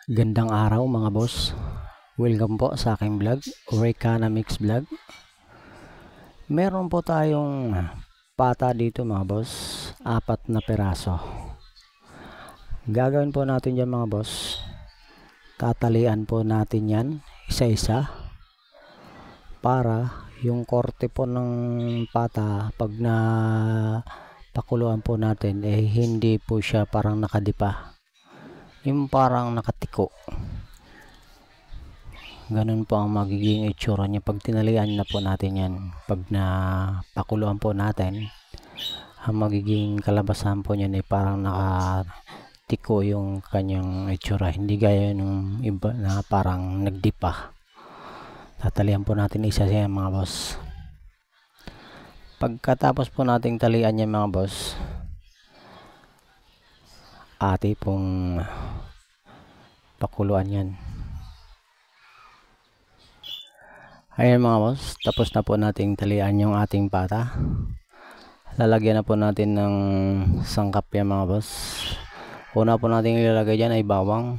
Gandang araw mga boss. Welcome po sa aking vlog, Economics Vlog. Meron po tayong pata dito mga boss, 4 na peraso. Gagawin po natin yan mga boss. Tatalian po natin yan isa-isa para yung korte po ng pata pag na pakuluan po natin hindi po siya parang nakadipa, yung parang nakatiko. Ganun po ang magiging itsura niya pag tinalian na po natin yan. Pag na pakuluan po natin, ang magiging kalabasan po niyan ay parang nakatiko yung kanyang itsura, hindi gaya ng iba na parang nagdipa. Tatalian po natin isa-isa mga boss. Pagkatapos po nating talian yan mga boss, ati pong pakuluan yan. Ayan mga boss, tapos na po nating talian yung ating pata. Lalagyan na po natin ng sangkap yan mga boss. Una po nating ilalagay dyan ay bawang.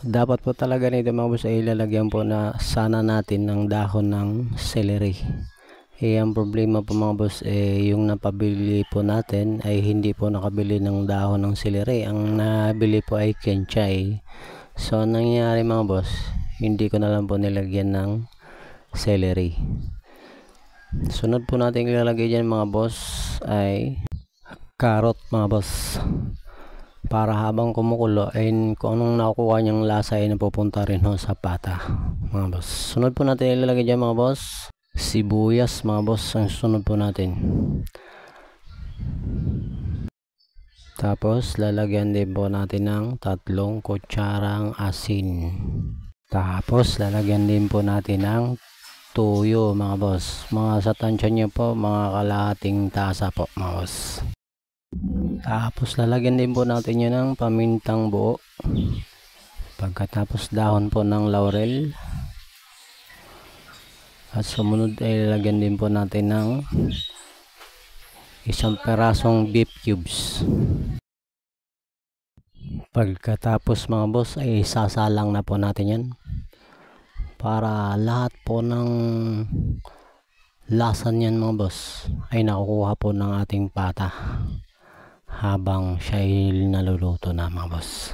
Dapat po talaga nito mga boss ay ilalagyan po na sana natin ng dahon ng celery. Ang problema po mga boss yung napabili po natin ay hindi po nakabili ng dahon ng celery. Ang nabili po ay kenchay. So nangyari mga boss, hindi ko na lang po nilagyan ng celery. Sunod po natin ilalagay dyan mga boss ay carrot mga boss. Para habang kumukulo ay kung anong nakukuha niyang lasa ay napupunta rin ho sa pata mga boss. Sunod po natin ilalagay dyan mga boss sibuyas mga boss, ang sunod po natin. Tapos lalagyan din po natin ng 3 kutsarang asin. Tapos lalagyan din po natin ng tuyo mga boss. Mga sa tansya nyo po, mga kalahating tasa po mga boss. Tapos lalagyan din po natin yun ng pamintang buo. Pagkatapos dahon po ng laurel. At sumunod ay lalagyan din po natin ng 1 perasong beef cubes. Pagkatapos mga boss ay sasalang na po natin yan para lahat po ng lasa niyan mga boss ay nakukuha po ng ating pata habang siya ay naluluto na mga boss.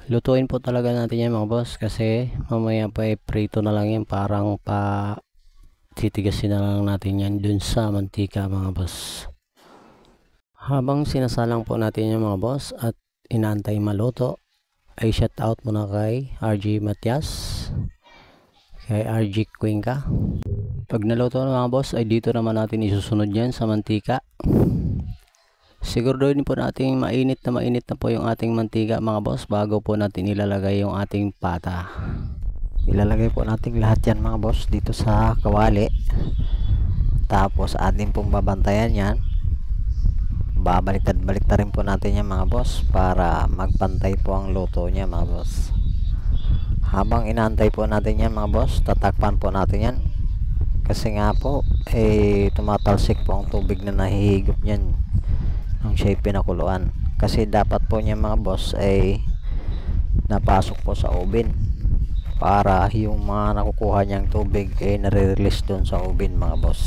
Lutuin po talaga natin yan mga boss kasi mamaya pa ay prito na lang yan, parang pa titigasin na lang natin yan dun sa mantika mga boss. Habang sinasalang po natin yan mga boss at inaantay maluto ay shout out muna kay RG Matias, kay RG Cuenca. Pag naluto na mga boss ay dito naman natin isusunod yan sa mantika. Siguro din po natin mainit na po yung ating mantika mga boss bago po natin ilalagay yung ating pata. Ilalagay po natin lahat yan mga boss dito sa kawali. Tapos atin pong babantayan yan. Babaliktad rin po natin yan mga boss para magpantay po ang luto niya mga boss. Habang inaantay po natin yan mga boss, tatakpan po natin yan. Kasi nga po tumatalsik po ang tubig na nahihigop niyan nung siya pinakuluan. Kasi dapat po niya mga boss ay napasok po sa oven para yung mga nakukuha niyang tubig ay nare-release doon sa oven mga boss.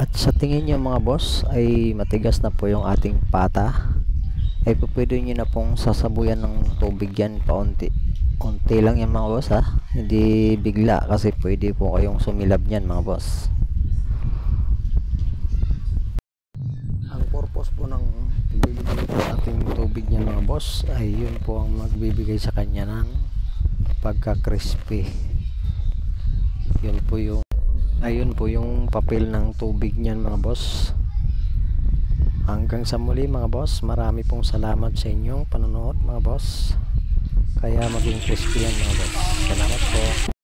At sa tingin niyo mga boss ay matigas na po yung ating pata, ay pwede nyo na pong sasabuyan ng tubig yan paunti. Unti lang yan mga boss hindi bigla kasi pwede po kayong sumilab niyan mga boss. Ang purpose po ng bibigay po ating tubig niyan mga boss ay yun po ang magbibigay sa kanya ng pagka-crispy. Ayun po yung papel ng tubig niyan mga boss. Hanggang sa muli mga boss, marami pong salamat sa inyong panonood mga boss. Kaya maging crispy yan mga boss. Salamat po.